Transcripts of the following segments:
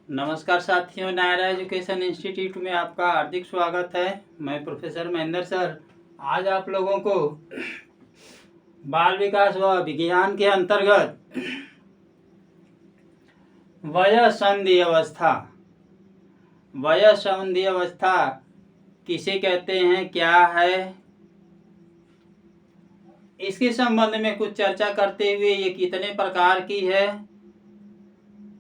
नमस्कार साथियों, Naira education institute में आपका हार्दिक स्वागत है। मैं प्रोफेसर महेंद्र सर आज आप लोगों को बाल विकास व विज्ञान के अंतर्गत वयः संधि अवस्था किसे कहते हैं, क्या है, इसके संबंध में कुछ चर्चा करते हुए ये कितने प्रकार की है,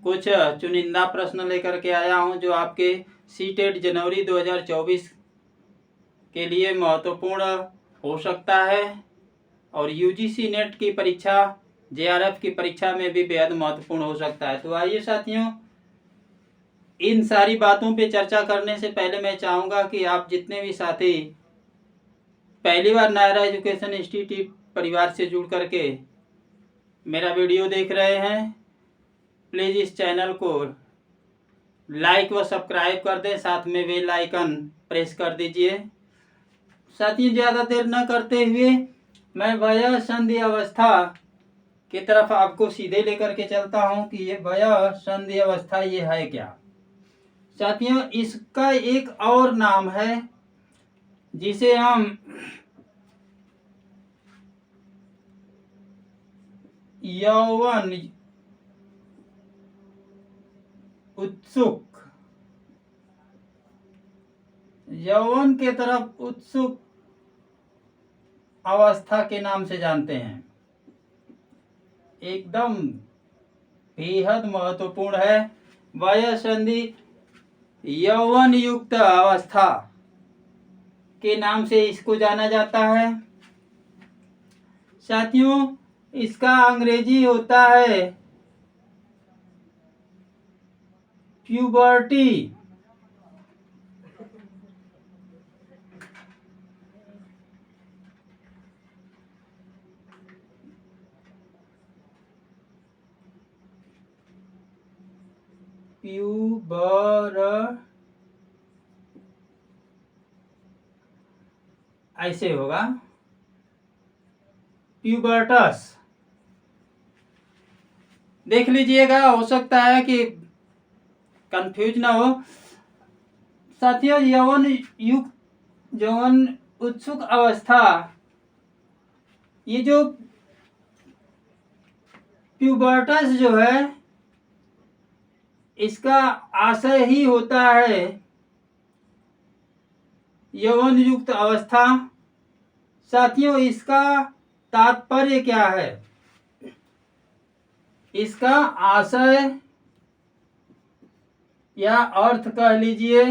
कुछ चुनिंदा प्रश्न लेकर के आया हूं जो आपके सीटेट जनवरी 2024 के लिए महत्वपूर्ण हो सकता है और यूजीसी नेट की परीक्षा, जेआरएफ की परीक्षा में भी बेहद महत्वपूर्ण हो सकता है। तो आइए साथियों, इन सारी बातों पे चर्चा करने से पहले मैं चाहूँगा कि आप जितने भी साथी पहली बार नायरा एजुकेशन इंस्टीट्यूट परिवार से जुड़ करके मेरा वीडियो देख रहे हैं, प्लीज़ इस चैनल को लाइक व सब्सक्राइब कर दें, साथ में बेल आइकन प्रेस कर दीजिए। साथियों, ज़्यादा देर न करते हुए मैं वयः संधि अवस्था की तरफ आपको सीधे लेकर के चलता हूं कि ये वयः संधि अवस्था ये है क्या। साथियों, इसका एक और नाम है जिसे हम यौवन उत्सुक, यौवन के तरफ उत्सुक अवस्था के नाम से जानते हैं। एकदम बेहद महत्वपूर्ण है। वयः संधि यौवन युक्त अवस्था के नाम से इसको जाना जाता है। साथियों, इसका अंग्रेजी होता है प्यूबर्टी। ऐसे होगा, प्यूबर्टस। देख लीजिएगा, हो सकता है कि कंफ्यूज ना हो। साथियों, यौवन उत्सुक अवस्था, ये जो प्यूबर्टस जो है इसका आशय ही होता है यौवन युक्त अवस्था। साथियों, इसका तात्पर्य क्या है, इसका आशय या अर्थ कह लीजिए,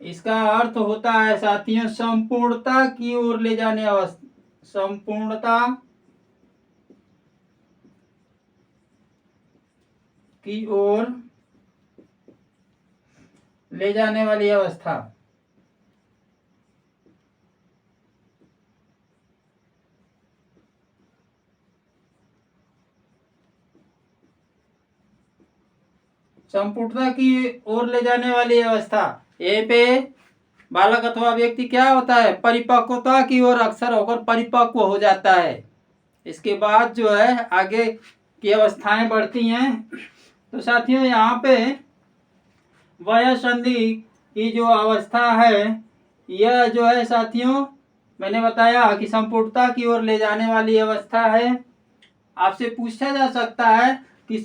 इसका अर्थ होता है साथियों संपूर्णता की ओर ले जाने अवस्था, संपूर्णता की ओर ले जाने वाली अवस्था। संपूर्णता की ओर ले जाने वाली अवस्था, यहीं पे बालक अथवा व्यक्ति क्या होता है, परिपक्वता की ओर अक्सर होकर परिपक्व हो जाता है। इसके बाद जो है आगे की अवस्थाएं बढ़ती हैं। तो साथियों, यहाँ पे वयः संधि की जो अवस्था है यह जो है साथियों, मैंने बताया कि संपूर्णता की ओर ले जाने वाली अवस्था है। आपसे पूछा जा सकता है कि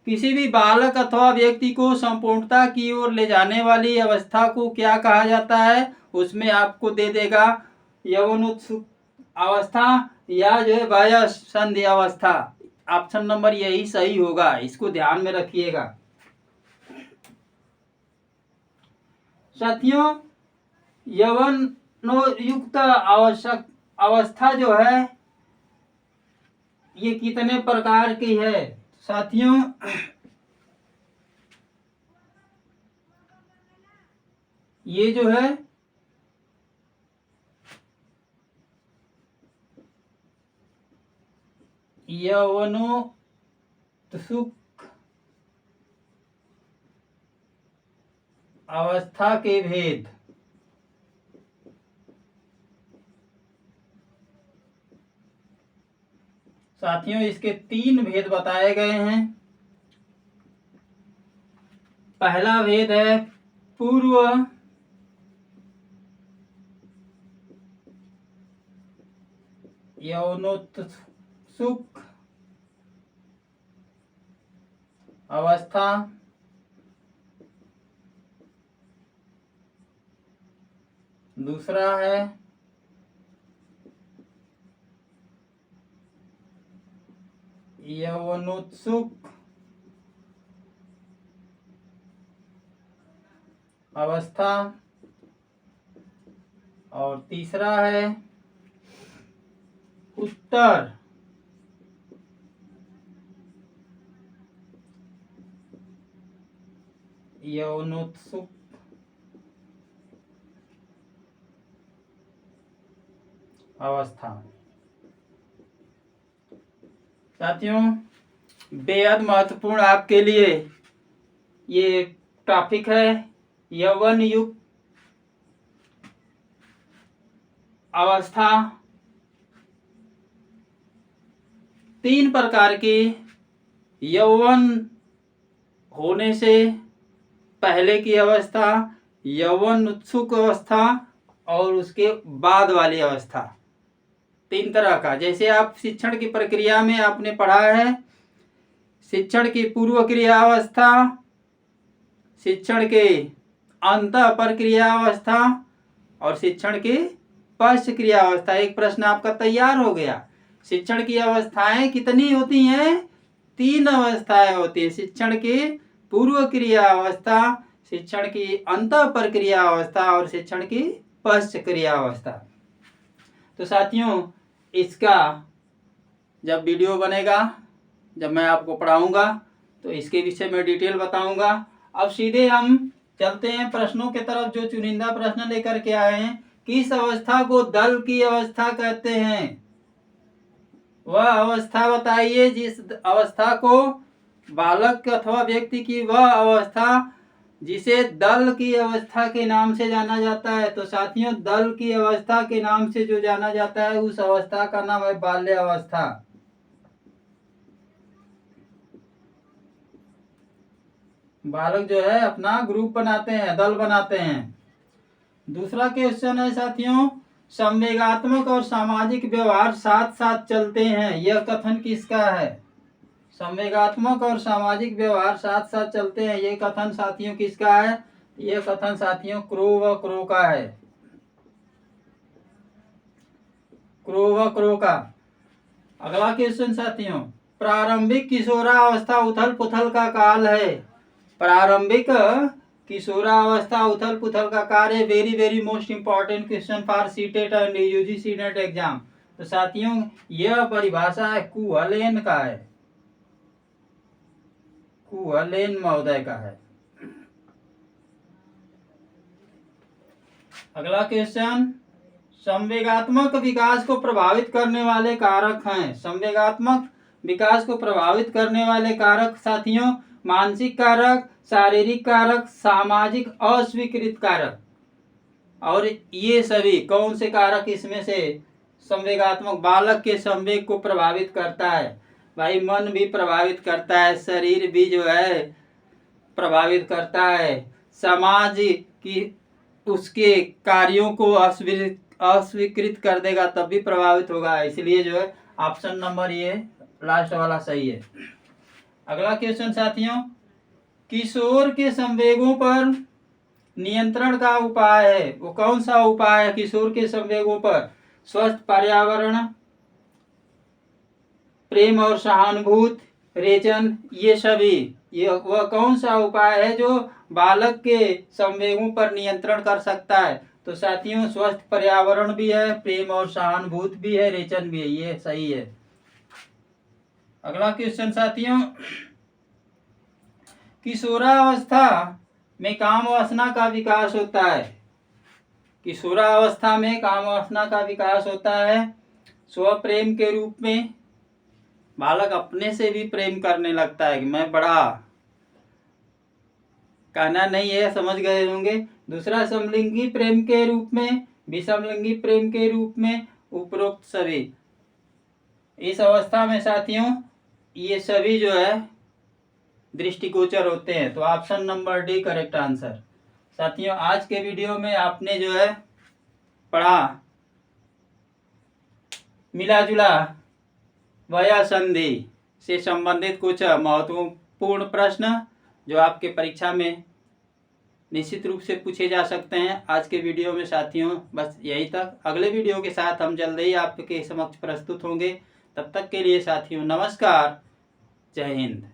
किसी भी बालक अथवा व्यक्ति को संपूर्णता की ओर ले जाने वाली अवस्था को क्या कहा जाता है, उसमें आपको दे देगा यौवन उत्सुक अवस्था या जो है वयः संधि अवस्था। ऑप्शन नंबर यही सही होगा, इसको ध्यान में रखिएगा। साथियों, यौवनोयुक्त आवश्यक अवस्था जो है ये कितने प्रकार की है। साथियों, ये जो है यौवनोत्सुक अवस्था के भेद। साथियों, इसके 3 भेद बताए गए हैं। पहला भेद है पूर्व यौनोत्सुक अवस्था, दूसरा है यौनोत्सुक अवस्था, और तीसरा है उत्तर यौनोत्सुक अवस्था। साथियों, बेहद महत्वपूर्ण आपके लिए ये टॉपिक है यौवन युक्त अवस्था। 3 प्रकार की यौवन होने से पहले की अवस्था, यौवन उत्सुक अवस्था और उसके बाद वाली अवस्था। 3 तरह का, जैसे आप शिक्षण की प्रक्रिया में आपने पढ़ा है शिक्षण की पूर्व क्रिया अवस्था, शिक्षण के अंत प्रक्रिया अवस्था और शिक्षण की पश्च क्रिया अवस्था। एक प्रश्न आपका तैयार हो गया। शिक्षण की अवस्थाएं कितनी होती हैं? 3 अवस्थाएं होती है। शिक्षण की पूर्व क्रिया अवस्था, शिक्षण की अंत प्रक्रिया अवस्था और शिक्षण की पश्च क्रिया अवस्था। तो साथियों, इसका जब वीडियो बनेगा, जब मैं आपको पढ़ाऊंगा तो इसके विषय में डिटेल बताऊंगा। अब सीधे हम चलते हैं प्रश्नों की तरफ, जो चुनिंदा प्रश्न लेकर के आए हैं। किस अवस्था को दल की अवस्था कहते हैं? वह अवस्था बताइए जिस अवस्था को बालक अथवा व्यक्ति की वह अवस्था जिसे दल की अवस्था के नाम से जाना जाता है। तो साथियों, दल की अवस्था के नाम से जो जाना जाता है उस अवस्था का नाम है बाल्य अवस्था। बालक जो है अपना ग्रुप बनाते हैं, दल बनाते हैं। दूसरा क्वेश्चन है साथियों, संवेगात्मक और सामाजिक व्यवहार साथ साथ चलते हैं, यह कथन किसका है? संवेगात्मक और सामाजिक व्यवहार साथ साथ चलते हैं, यह कथन साथियों किसका है? यह कथन साथियों क्रो व क्रो का है। क्रो व क्रो का। अगला क्वेश्चन साथियों, प्रारंभिक किशोरावस्था उथल पुथल का काल है। प्रारंभिक किशोरावस्था उथल पुथल का कार्य। Very very most important question for CTET and UGC net exam. तो साथियों, यह परिभाषा है कुहलेन का है, कुहलेन महोदय का है। अगला क्वेश्चन, संवेगात्मक विकास को प्रभावित करने वाले कारक हैं। संवेगात्मक विकास को प्रभावित करने वाले कारक साथियों, मानसिक कारक, शारीरिक कारक, सामाजिक अस्वीकृत कारक। और ये सभी कौन से कारक इसमें से संवेगात्मक बालक के संवेग को प्रभावित करता है? भाई, मन भी प्रभावित करता है, शरीर भी जो है प्रभावित करता है, समाज की उसके कार्यों को अस्वीकृत कर देगा तब भी प्रभावित होगा। इसलिए जो है ऑप्शन नंबर ये लास्ट वाला सही है। अगला क्वेश्चन साथियों, किशोर के संवेगों पर नियंत्रण का उपाय है। वो कौन सा उपाय है किशोर के संवेगों पर? स्वस्थ पर्यावरण, प्रेम और सहानुभूति, रेचन, ये सभी। ये वह कौन सा उपाय है जो बालक के संवेगों पर नियंत्रण कर सकता है? तो साथियों, स्वस्थ पर्यावरण भी है, प्रेम और सहानुभूति भी है, रेचन भी है, ये सही है। अगला क्वेश्चन साथियों, किशोरावस्था में काम वासना का विकास होता है। किशोरावस्था में काम वासना का विकास होता है। स्व प्रेम के रूप में बालक अपने से भी प्रेम करने लगता है कि मैं बड़ा, कहना नहीं है, समझ गए होंगे। दूसरा, समलिंगी प्रेम के रूप में, विषमलिंगी प्रेम के रूप में, उपरोक्त सभी। इस अवस्था में साथियों ये सभी जो है दृष्टिगोचर होते हैं। तो option number D correct answer. साथियों, आज के वीडियो में आपने जो है पढ़ा मिला जुला वया संधि से संबंधित कुछ महत्वपूर्ण प्रश्न जो आपके परीक्षा में निश्चित रूप से पूछे जा सकते हैं। आज के वीडियो में साथियों बस यही तक। अगले वीडियो के साथ हम जल्द ही आपके समक्ष प्रस्तुत होंगे। तब तक के लिए साथियों नमस्कार, जय हिंद।